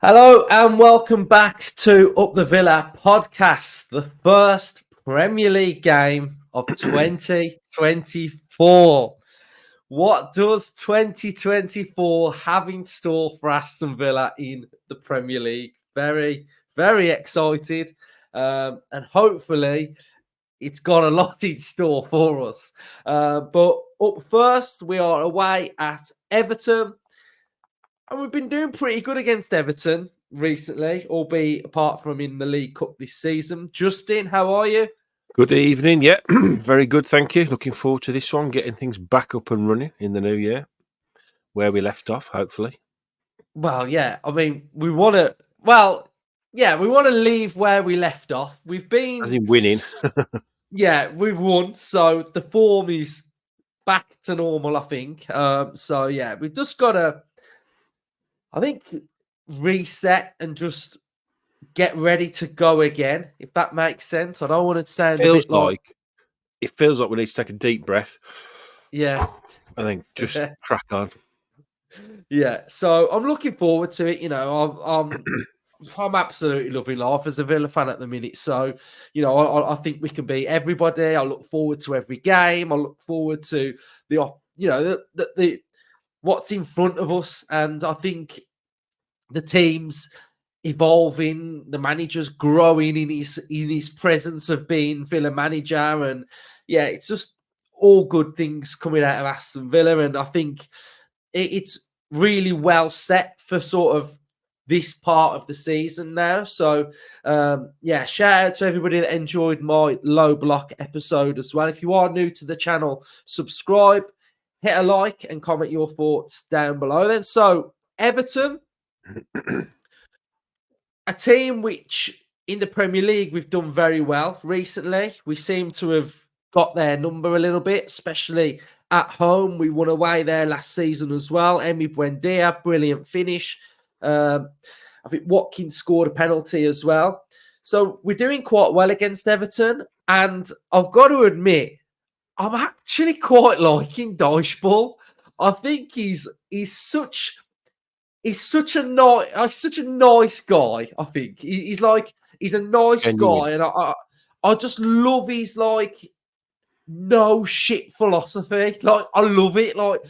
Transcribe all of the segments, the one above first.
Hello and welcome back to Up the Villa podcast, the first Premier League game of 2024. What does 2024 have in store for Aston Villa in the Premier League? Very, very excited. And hopefully it's got a lot in store for us. But up first, we are away at Everton. And we've been doing pretty good against Everton recently, albeit apart from in the League Cup this season. Justin, how are you? Good evening. Yeah, very good. Thank you. Looking forward to this one, getting things back up and running in the new year, where we left off, hopefully. Well, yeah. I mean, we want to. Well, yeah, we want to leave where we left off. We've As been, in winning. yeah, we've won, so the form is back to normal. I think. So yeah, we've just got to, I think, reset and just get ready to go again. If that makes sense. I don't want to sound a bit like, It feels like we need to take a deep breath. yeah. And then just crack on. Yeah, so I'm looking forward to it. I'm absolutely loving life as a Villa fan at the minute. So, I think we can beat everybody. I look forward to every game. I look forward to the what's in front of us, and I think the team's evolving. The manager's growing in his presence of being Villa manager, and yeah, it's just all good things coming out of Aston Villa, and I think it's really well set for sort of this part of the season now. So, shout out to everybody that enjoyed my low block episode as well. If you are new to the channel, subscribe, hit a like, and comment your thoughts down below. Then, so Everton, a team which in the Premier League we've done very well recently. We seem to have got their number a little bit, especially at home. We won away there last season as well. Emi Buendia, brilliant finish. I think Watkins scored a penalty as well. So we're doing quite well against Everton. And I've got to admit, I'm actually quite liking Dyche. I think he's such a nice guy. I think he's a nice Genuine. guy, and I just love his no shit philosophy. Like, I love it. Like,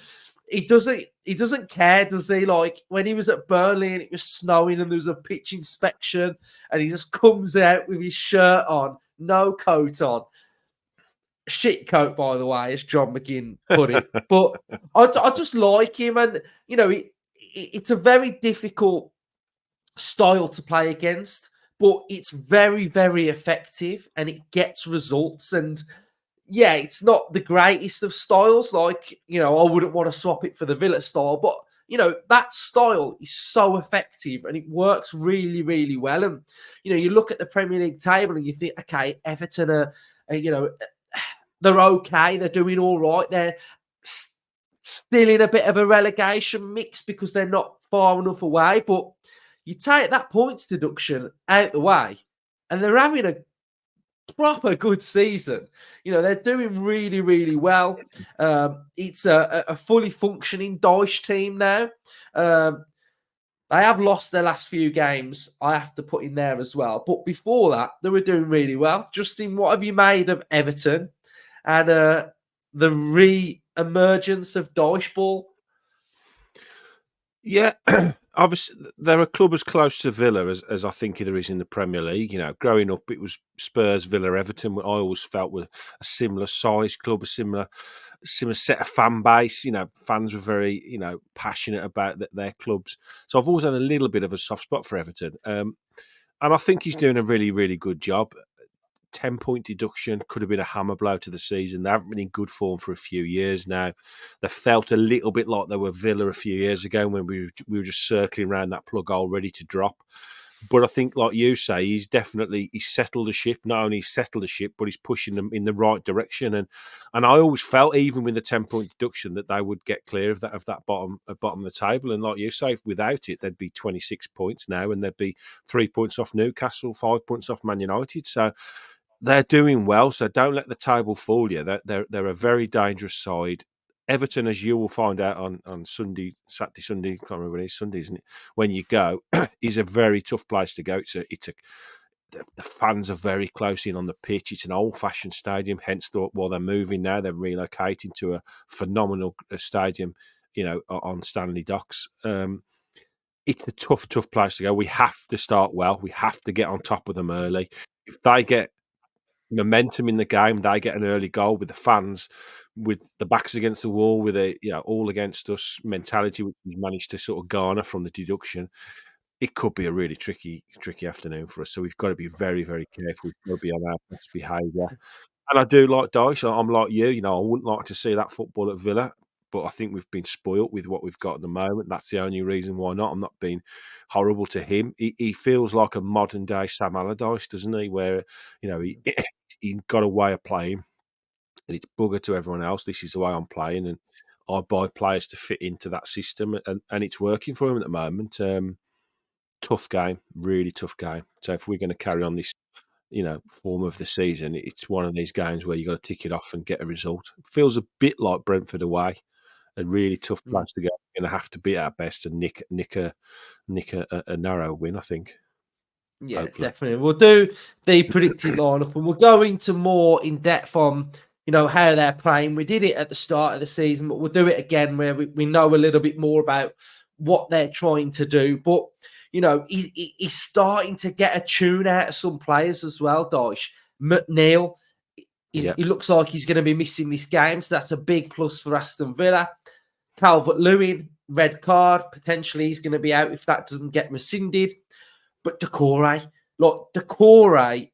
he doesn't care, does he? Like, when he was at Burnley and it was snowing and there was a pitch inspection and he just comes out with his shirt on, no coat on. Shit coat, by the way, as John McGinn put it. But I just like him, and it's a very difficult style to play against, but it's very, very effective and it gets results. And yeah, it's not the greatest of styles. Like, I wouldn't want to swap it for the Villa style, but that style is so effective and it works really, really well. And, you look at the Premier League table and you think, okay, Everton are they're okay. They're doing all right. They're still in a bit of a relegation mix because they're not far enough away. But you take that points deduction out the way and they're having a proper good season. They're doing really, really well. It's a fully functioning Dyche team now. They have lost their last few games. I have to put in there as well. But before that, they were doing really well. Justin, what have you made of Everton and the re-emergence of Dyche? Yeah, obviously, they're a club as close to Villa as I think there is in the Premier League. Growing up, it was Spurs, Villa, Everton. I always felt were a similar size club, a similar set of fan base. Fans were very, passionate about their clubs. So I've always had a little bit of a soft spot for Everton. And I think he's doing a really, really good job. 10-point deduction could have been a hammer blow to the season. They haven't been in good form for a few years now. They felt a little bit like they were Villa a few years ago when we were just circling around that plug hole ready to drop. But I think, like you say, he's settled the ship. Not only settled the ship, but he's pushing them in the right direction. And I always felt, even with the 10-point deduction, that they would get clear of that bottom of the table. And like you say, without it, they'd be 26 points now, and they'd be 3 points off Newcastle, 5 points off Man United. So they're doing well, so don't let the table fool you. They're a very dangerous side. Everton, as you will find out on Sunday, Saturday, Sunday, can't remember when it is, Sunday, isn't it? When you go, is a very tough place to go. The fans are very close in on the pitch. It's an old-fashioned stadium, hence while they're moving now, they're relocating to a phenomenal stadium, on Stanley Docks. It's a tough place to go. We have to start well. We have to get on top of them early. If they get momentum in the game, they get an early goal with the fans, with the backs against the wall, with all against us mentality, which we managed to sort of garner from the deduction. It could be a really tricky afternoon for us. So we've got to be very, very careful. We've got to be on our best behaviour. And I do like Dyche. I'm like you. I wouldn't like to see that football at Villa, but I think we've been spoilt with what we've got at the moment. That's the only reason why not. I'm not being horrible to him. He feels like a modern day Sam Allardyce, doesn't he? Where he got a way of playing, and it's bugger to everyone else. This is the way I'm playing, and I buy players to fit into that system, and it's working for him at the moment. Tough game, really tough game. So if we're going to carry on this, form of the season, it's one of these games where you got to tick it off and get a result. It feels a bit like Brentford away, a really tough place to go. We're going to have to be our best and nick a narrow win, I think. Yeah, Hopefully. definitely. We'll do the predicted lineup, and we'll go into more in depth on how they're playing. We did it at the start of the season, but we'll do it again where we know a little bit more about what they're trying to do. But he's starting to get a tune out of some players as well. Dyche McNeil, he looks like he's going to be missing this game, so that's a big plus for Aston Villa. Calvert-Lewin, red card, potentially he's going to be out if that doesn't get rescinded. But Doucouré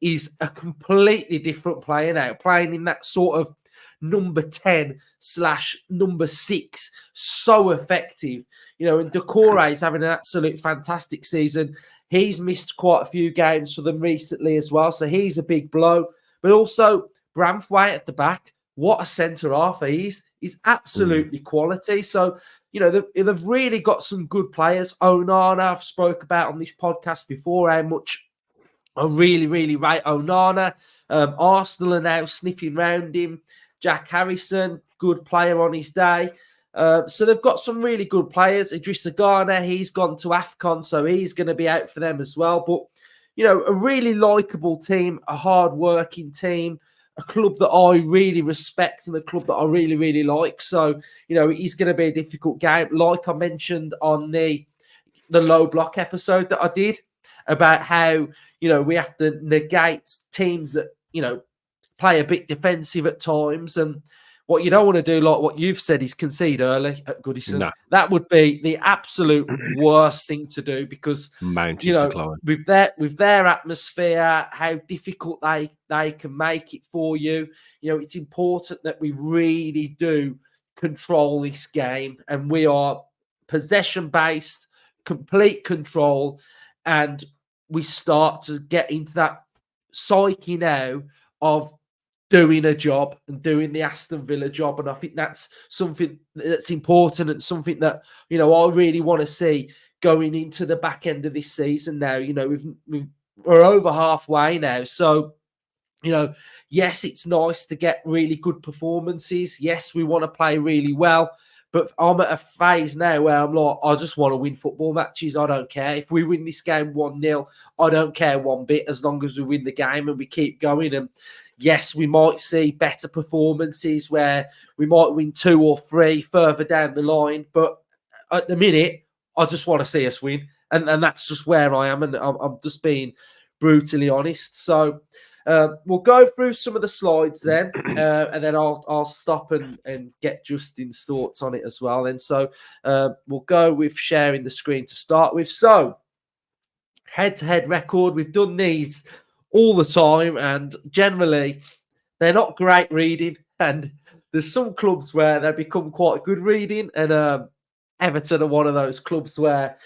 is a completely different player now, playing in that sort of number 10/number 6, so effective. And Doucouré is having an absolute fantastic season. He's missed quite a few games for them recently as well, so he's a big blow. But also, Branthwaite at the back, what a centre-half he is. He's absolutely quality. So, they've really got some good players. Onana, I've spoke about on this podcast before how much I really, really rate Onana. Arsenal are now sniffing round him. Jack Harrison, good player on his day. So they've got some really good players. Idrissa Gana, he's gone to AFCON, so he's going to be out for them as well. But, a really likeable team, a hard-working team, a club that I really respect and a club that I really, really like. So, it's going to be a difficult game. Like I mentioned on the low block episode that I did about how, we have to negate teams that, play a bit defensive at times. And what you don't want to do, like what you've said, is concede early at Goodison. No. That would be the absolute worst thing to do because, to climb. with their atmosphere, how difficult they can make it for you. It's important that we really do control this game, and we are possession-based, complete control, and we start to get into that psyche now of doing a job and doing the Aston Villa job. And I think that's something that's important and something that, I really want to see going into the back end of this season now. We're over halfway now. So, yes, it's nice to get really good performances. Yes, we want to play really well. But I'm at a phase now where I'm like, I just want to win football matches. I don't care. If we win this game 1-0, I don't care one bit as long as we win the game and we keep going. And yes, we might see better performances where we might win 2 or 3 further down the line. But at the minute, I just want to see us win. And that's just where I am. And I'm just being brutally honest. So we'll go through some of the slides then, and then I'll stop and get Justin's thoughts on it as well. And so we'll go with sharing the screen to start with. So head-to-head record, we've done these all the time, and generally they're not great reading. And there's some clubs where they become quite good reading, and Everton are one of those clubs where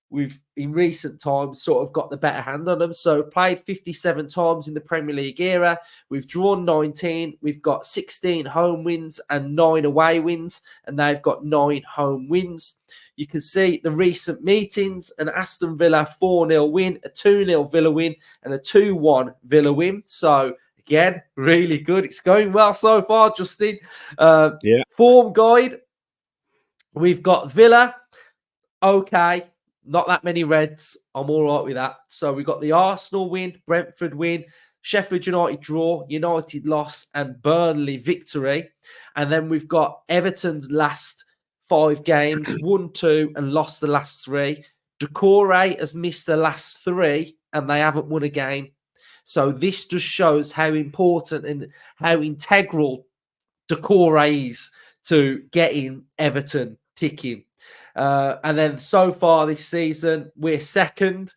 we've, in recent times, sort of got the better hand on them. So played 57 times in the Premier League era. We've drawn 19. We've got 16 home wins and 9 away wins, and they've got 9 home wins. You can see the recent meetings: an Aston Villa 4-0 win, a 2-0 Villa win, and a 2-1 Villa win. So again, really good. It's going well so far, Justin. Yeah. Form guide. We've got Villa. Okay. Not that many Reds. I'm all right with that. So we've got the Arsenal win, Brentford win, Sheffield United draw, United loss, and Burnley victory. And then we've got Everton's last 5 games, won 2 and lost the last 3. Decore has missed the last 3 and they haven't won a game. So this just shows how important and how integral Decore is to getting Everton ticking. And then so far this season, we're second.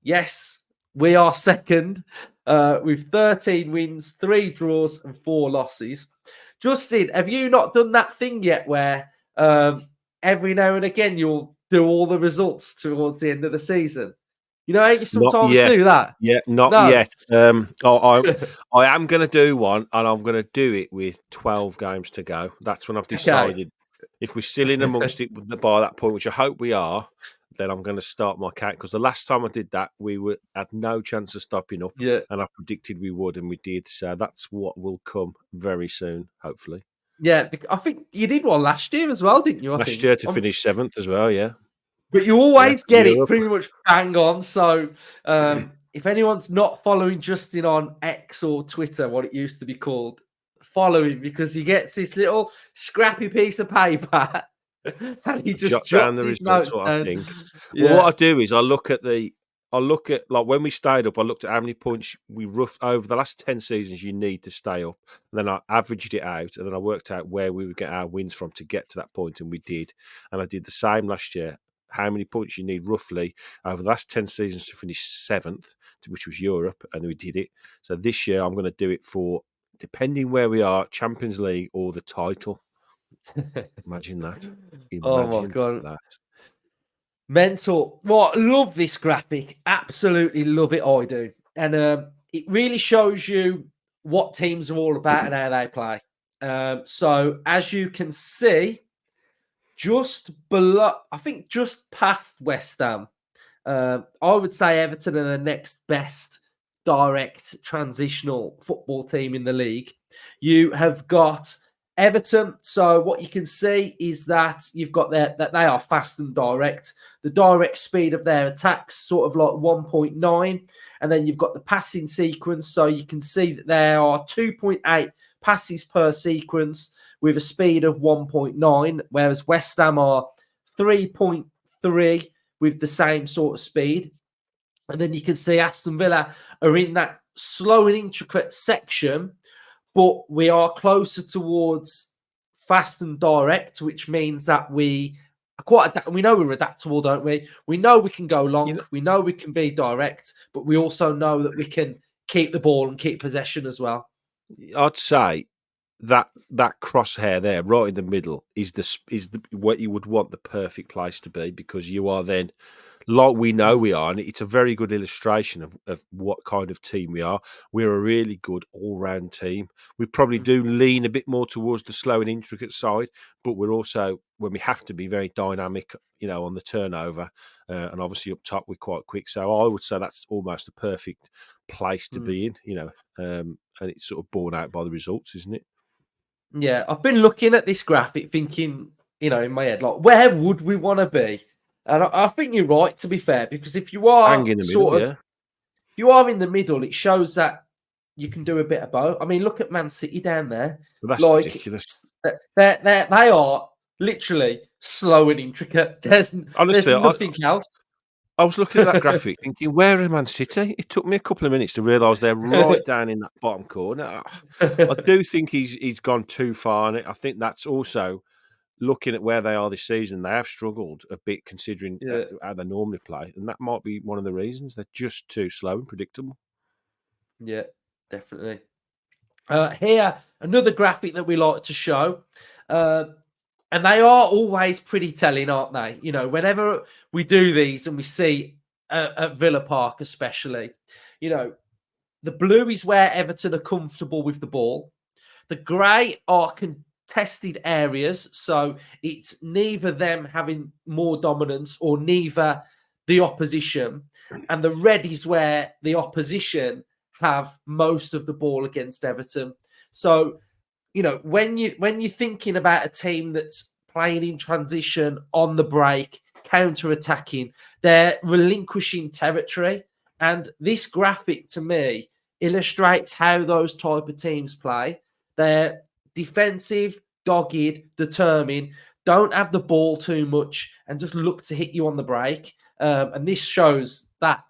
Yes, we are second with 13 wins, 3 draws, and 4 losses. Justin, have you not done that thing yet where every now and again you'll do all the results towards the end of the season? You know how you Not sometimes yet. do that? Yeah, not No. yet. I am going to do one, and I'm going to do it with 12 games to go. That's when I've decided if we're still in amongst it by that point, which I hope we are, then I'm going to start my count. Because the last time I did that, we had no chance of stopping up, Yeah. and I predicted we would, and we did. So that's what will come very soon, hopefully. Yeah, I think you did one last year as well, didn't you? Last year to finish 7th as well, yeah. But you always get it Europe. pretty much bang on. So if anyone's not following Justin on X or Twitter, what it used to be called, follow him because he gets this little scrappy piece of paper and he just Jot down jots the his results, notes what down. I think. Yeah. Well, what I do is I look at like when we stayed up, I looked at how many points we roughed over the last 10 seasons you need to stay up. And then I averaged it out, and then I worked out where we would get our wins from to get to that point, and we did. And I did the same last year. How many points you need roughly over the last 10 seasons to finish 7th, which was Europe, and we did it. So this year I'm going to do it for, depending where we are, Champions League or the title. Imagine that. Oh my God. That. Mental. Well, I love this graphic. Absolutely love it. I do. And it really shows you what teams are all about and how they play. So as you can see, just below, I think just past West Ham, I would say Everton are the next best direct transitional football team in the league. You have got Everton. So what you can see is that you've got that they are fast and direct. The direct speed of their attacks sort of like 1.9, and then you've got the passing sequence. So you can see that there are 2.8 passes per sequence with a speed of 1.9, whereas West Ham are 3.3 with the same sort of speed. And then you can see Aston Villa are in that slow and intricate section, but we are closer towards fast and direct, which means that we are we know we're adaptable, don't we? We know we can go long, we know we can be direct, but we also know that we can keep the ball and keep possession as well. I'd say that crosshair there, right in the middle, is the what you would want the perfect place to be, because you are then, like we know we are, and it's a very good illustration of what kind of team we are. We're a really good all-round team. We probably do lean a bit more towards the slow and intricate side, but we're also, when we have to be, very dynamic, on the turnover, and obviously up top we're quite quick. So I would say that's almost a perfect place to be in, and it's sort of borne out by the results, isn't it? Yeah, I've been looking at this graphic thinking, in my head, like, where would we want to be? And I think you're right, to be fair, because if you are Bang in the sort middle, of, yeah. if you are in the middle, it shows that you can do a bit of both. I mean, look at Man City down there. But that's Like, ridiculous. they are literally slow and intricate. There's Honestly, nothing else. I was looking at that graphic thinking, where is Man City? It took me a couple of minutes to realise they're right down in that bottom corner. I do think he's gone too far on it. I think that's also, looking at where they are this season, they have struggled a bit considering Yeah. how they normally play. And that might be one of the reasons. They're just too slow and predictable. Yeah, definitely. Here, another graphic that we like to show. And they are always pretty telling, aren't they? Whenever we do these and we see at Villa Park especially, the blue is where Everton are comfortable with the ball. The grey are contested areas. So it's neither them having more dominance or neither the opposition. And the red is where the opposition have most of the ball against Everton. So, when you're thinking about a team that's playing in transition on the break, counter-attacking, they're relinquishing territory. And this graphic to me illustrates how those type of teams play. They're defensive, dogged, determined, don't have the ball too much, and just look to hit you on the break. And this shows that,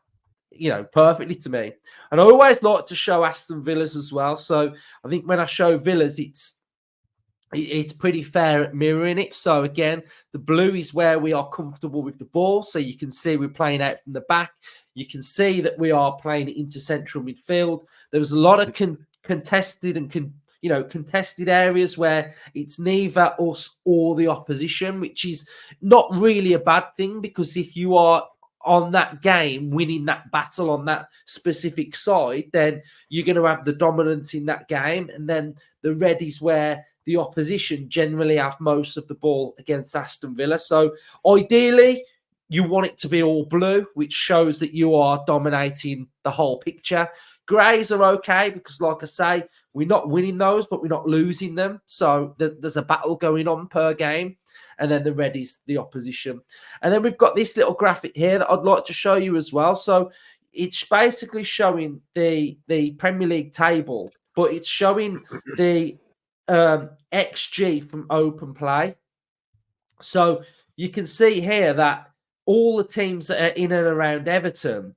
perfectly to me. And I always like to show Aston Villas as well. So I think when I show Villas, it's pretty fair at mirroring it. So again, the blue is where we are comfortable with the ball. So you can see we're playing out from the back. You can see that we are playing into central midfield. There was a lot of contested and contested areas where it's neither us or the opposition, which is not really a bad thing, because if you are on that game, winning that battle on that specific side, then you're going to have the dominance in that game. And then the red is where the opposition generally have most of the ball against Aston Villa. So ideally, you want it to be all blue, which shows that you are dominating the whole picture. Greys are okay because, like I say, we're not winning those, but we're not losing them. So there's a battle going on per game. And then the red is the opposition. And then we've got this little graphic here that I'd like to show you as well. So it's basically showing the Premier League table, but it's showing the XG from open play. So you can see here that all the teams that are in and around Everton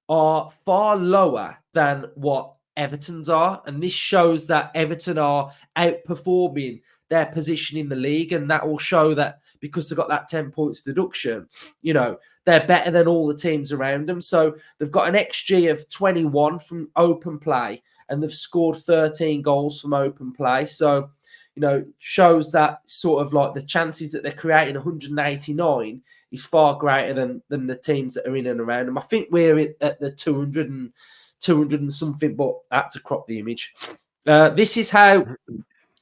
are far lower than what Everton's are. And this shows that Everton are outperforming their position in the league. And that will show that because they've got that 10 points deduction, they're better than all the teams around them. So they've got an XG of 21 from open play, and they've scored 13 goals from open play. So, shows that sort of like the chances that they're creating 189 is far greater than the teams that are in and around them. I think we're at the 200 and something, but I had to crop the image. This is how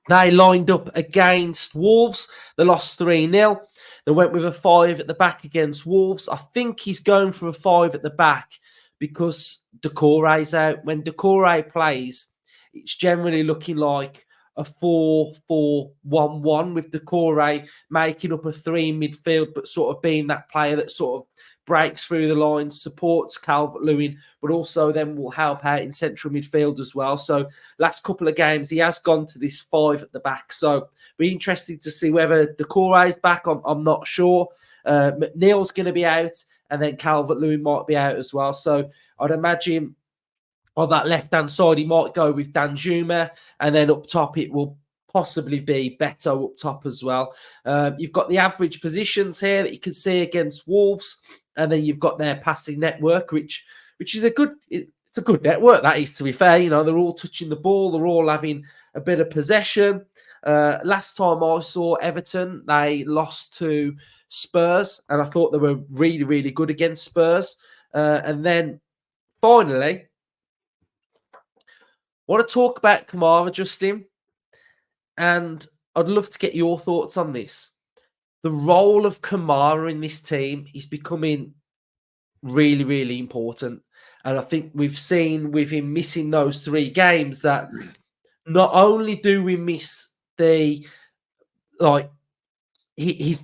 they lined up against Wolves. They lost 3-0. They went with a 5 at the back against Wolves. I think he's going for a 5 at the back because Doucouré's out. When Doucouré plays, it's generally looking like a 4-4-1-1 with Doucouré making up a 3 in midfield, but sort of being that player that sort of breaks through the lines, supports Calvert-Lewin, but also then will help out in central midfield as well. So last couple of games, he has gone to this 5 at the back. So be interested to see whether Doucouré is back. I'm not sure. McNeil's going to be out, and then Calvert-Lewin might be out as well. So I'd imagine on that left-hand side, he might go with Danjuma, and then up top, it will possibly be Beto up top as well. You've got the average positions here that you can see against Wolves, and then you've got their passing network, which is it's a good network, that is, to be fair. They're all touching the ball, they're all having a bit of possession. Last time I saw Everton, they lost to Spurs, and I thought they were really, really good against Spurs. And then finally, I want to talk about Kamara, Justin, and I'd love to get your thoughts on this. The role of Kamara in this team is becoming really, really important. And I think we've seen with him missing those 3 games that not only do we miss his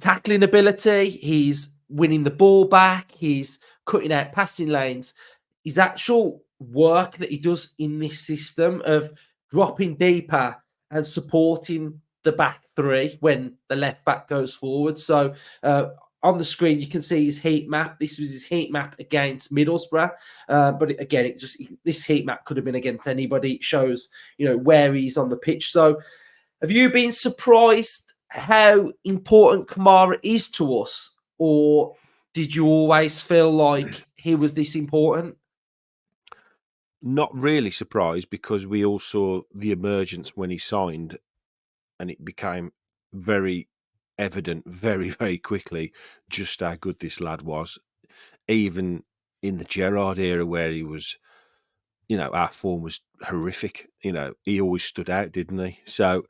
tackling ability, he's winning the ball back, he's cutting out passing lanes, his actual work that he does in this system of dropping deeper and supporting the back 3 when the left back goes forward. So on the screen, you can see his heat map. This was his heat map against Middlesbrough. But again, this heat map could have been against anybody. It shows, where he's on the pitch. So have you been surprised how important Kamara is to us? Or did you always feel like he was this important? Not really surprised, because we all saw the emergence when he signed, and it became very evident very, very quickly just how good this lad was. Even in the Gerrard era, where he was, our form was horrific. He always stood out, didn't he? So,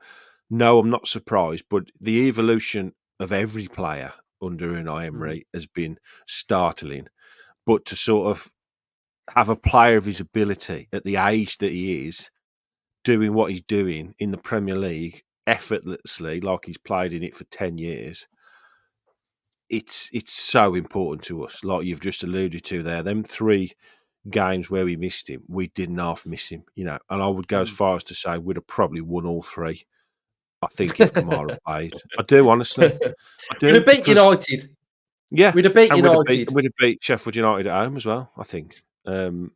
no, I'm not surprised. But the evolution of every player under Unai Emery has been startling. But to sort of have a player of his ability at the age that he is, doing what he's doing in the Premier League effortlessly, like he's played in it for 10 years. It's so important to us, like you've just alluded to there. Them 3 games where we missed him, we didn't half miss him, and I would go as far as to say we'd have probably won all 3. I think if Kamara played, I do honestly, I We'd do have beat because United. yeah, We'd have beat and United. we'd have beat Sheffield United at home as well. I think. The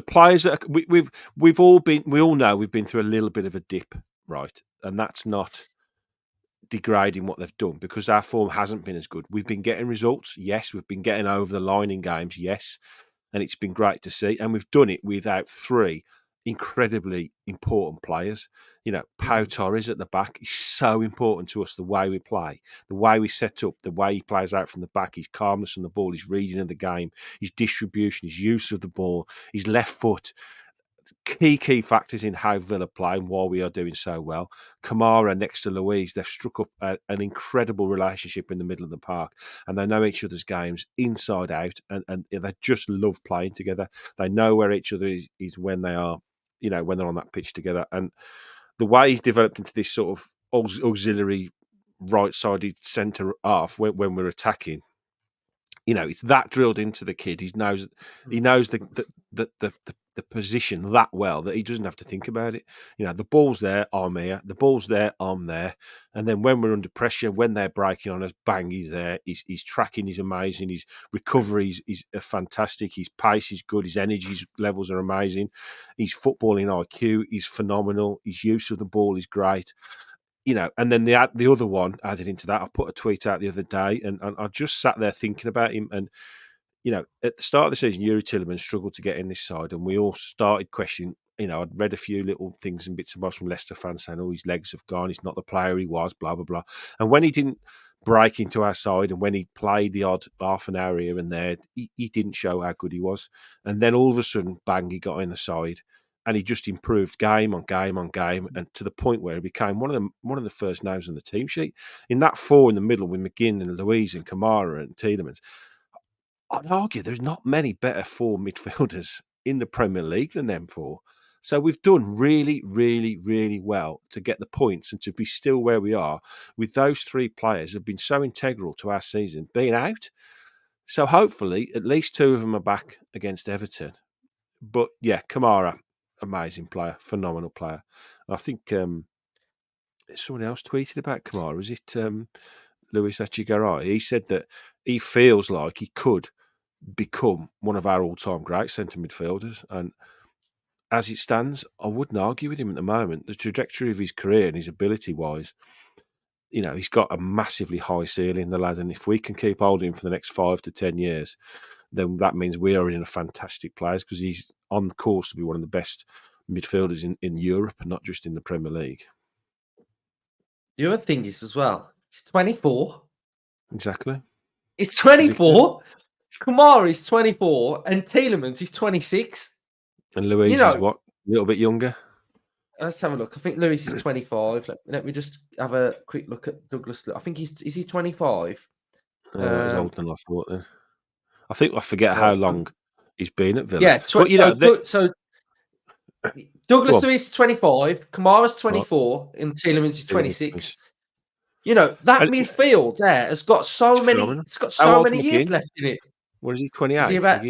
players that we all know we've been through a little bit of a dip, right? And that's not degrading what they've done because our form hasn't been as good. We've been getting results, yes. We've been getting over the line in games, yes, and it's been great to see. And we've done it without 3 incredibly important players. Pau Torres at the back is so important to us. The way we play, the way we set up, the way he plays out from the back, his calmness on the ball, his reading of the game, his distribution, his use of the ball, his left foot. Key factors in how Villa play and why we are doing so well. Kamara next to Luiz, they've struck up an incredible relationship in the middle of the park, and they know each other's games inside out, and they just love playing together. They know where each other is when they are, when they're on that pitch together. And the way he's developed into this sort of auxiliary right-sided centre half when we're attacking, it's that drilled into the kid. He knows the position that well that he doesn't have to think about it. The ball's there, I'm here. The ball's there, I'm there. And then when we're under pressure, when they're breaking on us, bang, he's there. His tracking is amazing. His recovery is fantastic. His pace is good. His energy levels are amazing. His footballing IQ is phenomenal. His use of the ball is great. And then the other one added into that, I put a tweet out the other day, and I just sat there thinking about him. And, at the start of the season, Yuri Tielemans struggled to get in this side, and we all started questioning. I'd read a few little things and bits and bobs from Leicester fans saying, his legs have gone, he's not the player he was, blah, blah, blah. And when he didn't break into our side and when he played the odd half an hour here and there, he didn't show how good he was. And then all of a sudden, bang, he got in the side. And he just improved game on game on game, and to the point where he became one of the first names on the team sheet. In that 4 in the middle with McGinn and Luiz and Kamara and Tielemans, I'd argue there's not many better 4 midfielders in the Premier League than them 4. So we've done really, really, really well to get the points and to be still where we are with those 3 players have been so integral to our season being out. So hopefully at least 2 of them are back against Everton. But yeah, Kamara, amazing player, phenomenal player. I think someone else tweeted about Kamara. Was it Luis Achigaray? He said that he feels like he could become one of our all-time great centre midfielders. And as it stands, I wouldn't argue with him at the moment. The trajectory of his career and his ability-wise, he's got a massively high ceiling, the lad. And if we can keep holding him for the next 5 to 10 years, then that means we are in a fantastic place because he's on the course to be one of the best midfielders in Europe, not just in the Premier League. The other thing is as well, he's 24. Exactly. He's 24. Kamara is 24 and Tielemans is 26. And Luiz is what? A little bit younger? Let's have a look. I think Luiz is 25. Let me just have a quick look at Douglas. I think is he 25? That was older than I thought then. I forget how long he's been at Villa. Yeah, so Douglas Luiz is 25, Kamara's 24, and Tielemans is 26. That midfield there has got so many. It's got so many years left in it. What is he? 28. Is he about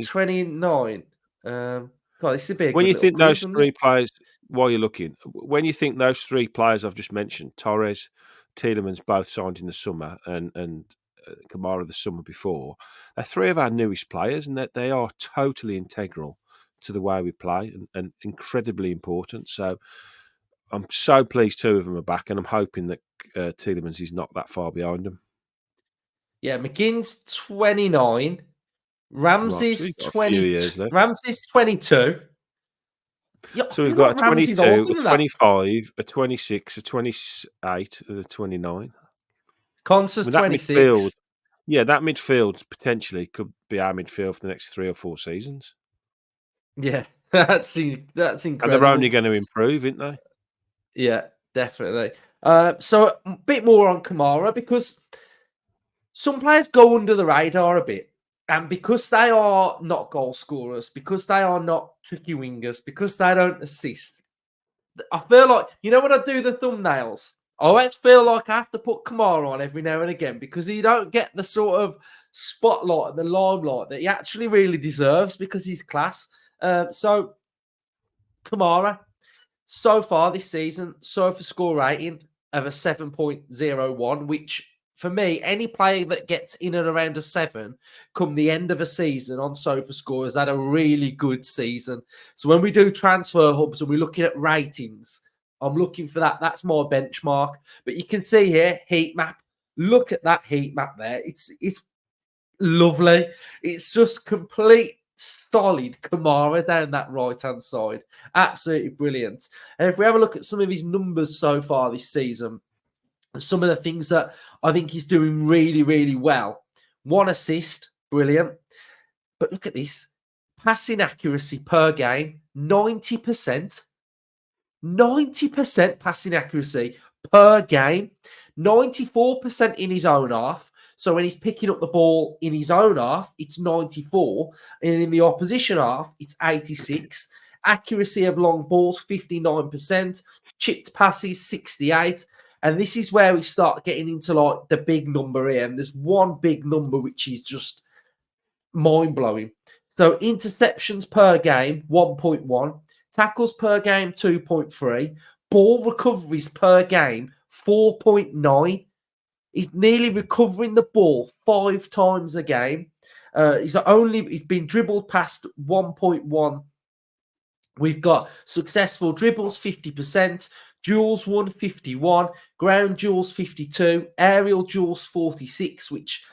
29? God, this would be a when good you think quiz, those 3 players, while you're looking, when you think those 3 players I've just mentioned, Torres, Tielemans, both signed in the summer, and Kamara the summer before, they're 3 of our newest players, and that they are totally integral to the way we play and incredibly important. So I'm so pleased 2 of them are back, and I'm hoping that Tielemans is not that far behind them. Yeah, McGinn's 29. Ramsey's 20. Ramsey's 22. So we've got a 22, a 25, a 26, a 28, and a 29. Consa's 26. That midfield potentially could be our midfield for the next 3 or 4 seasons. Yeah, that's incredible. And they're only going to improve, aren't they? Yeah, definitely. So a bit more on Kamara because some players go under the radar a bit. And because they are not goal scorers, because they are not tricky wingers, because they don't assist, I feel like, when I do the thumbnails, I always feel like I have to put Kamara on every now and again because he don't get the sort of spotlight and the limelight that he actually really deserves because he's class. So Kamara, so far this season, SofaScore score rating of a 7.01, which for me, any player that gets in and around a 7 come the end of a season on SofaScore has had a really good season. So when we do transfer hubs and we're looking at ratings, I'm looking for that. That's my benchmark. But you can see here, heat map. Look at that heat map there. It's lovely. It's just complete solid Kamara down that right-hand side. Absolutely brilliant. And if we have a look at some of his numbers so far this season, some of the things that I think he's doing really, really well. 1 assist, brilliant. But look at this. Passing accuracy per game, 90%. 90% passing accuracy per game. 94% in his own half. So when he's picking up the ball in his own half, it's 94. And in the opposition half, it's 86. Accuracy of long balls, 59%. Chipped passes, 68. And this is where we start getting into like the big number here. And there's one big number which is just mind-blowing. So interceptions per game, 1.1. Tackles per game, 2.3. Ball recoveries per game, 4.9. He's nearly recovering the ball 5 times a game. He's been dribbled past 1.1. We've got successful dribbles 50%, duels won 51, ground duels 52, aerial duels 46, which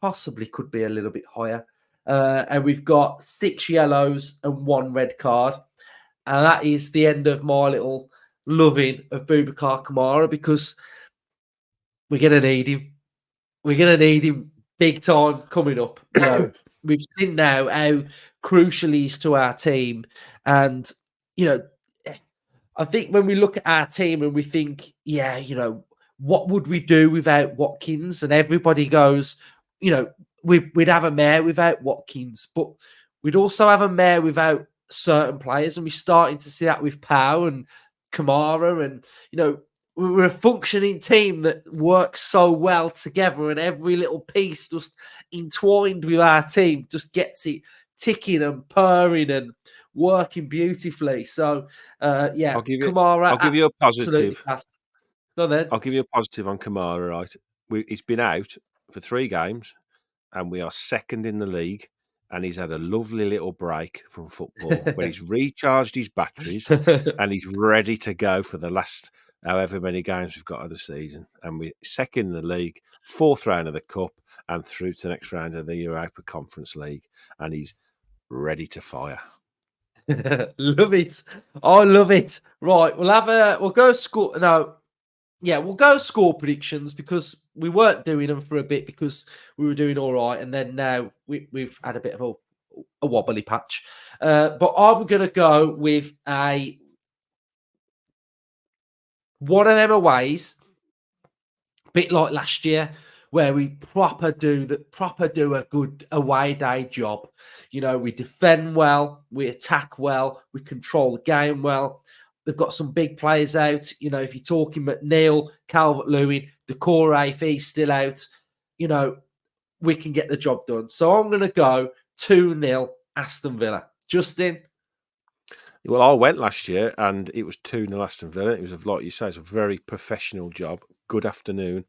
possibly could be a little bit higher. And we've got 6 yellows and 1 red card. And that is the end of my little loving of Boubacar Kamara because we're going to need him. We're going to need him big time coming up. We've seen now how crucial he is to our team. And, I think when we look at our team and we think, what would we do without Watkins? And everybody goes, we'd have a mare without Watkins, but we'd also have a mare without certain players. And we're starting to see that with Pau and Kamara. And, we're a functioning team that works so well together, and every little piece just entwined with our team just gets it ticking and purring and working beautifully. So, Kamara, I'll give you a positive. Go then. I'll give you a positive on Kamara. Right, he's been out for 3 games, and we are second in the league. And he's had a lovely little break from football when he's recharged his batteries and he's ready to go for the last however many games we've got of the season. And we're second in the league, 4th round of the Cup, and through to the next round of the Europa Conference League. And he's ready to fire. Love it. I love it. Right, we'll go score. No, yeah, we'll go score predictions because we weren't doing them for a bit because we were doing all right, and then now we've had a bit of a wobbly patch. But I'm going to go with one of them aways, a bit like last year, where we proper do a good away day job. We defend well, we attack well, we control the game well. They've got some big players out. If you're talking McNeil, Calvert-Lewin, Decore, if he's still out, we can get the job done. So I'm going to go 2-0 Aston Villa. Justin? Well, I went last year and it was 2-0 Aston Villa. It was, like you say, it's a very professional job. Good afternoon.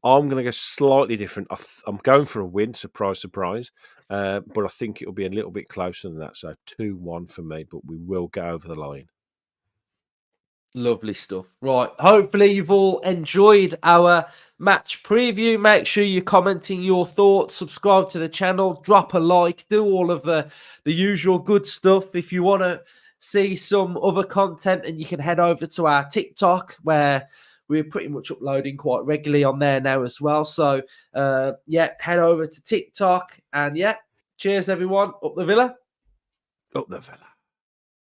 I'm going to go slightly different. I'm going for a win, surprise, surprise. But I think it'll be a little bit closer than that. So 2-1 for me, but we will go over the line. Lovely stuff. Right. Hopefully you've all enjoyed our match preview. Make sure you're commenting your thoughts, subscribe to the channel, drop a like, do all of the usual good stuff. If you want to see some other content, and you can head over to our TikTok where we're pretty much uploading quite regularly on there now as well. So, head over to TikTok and cheers everyone. Up the Villa. Up the Villa.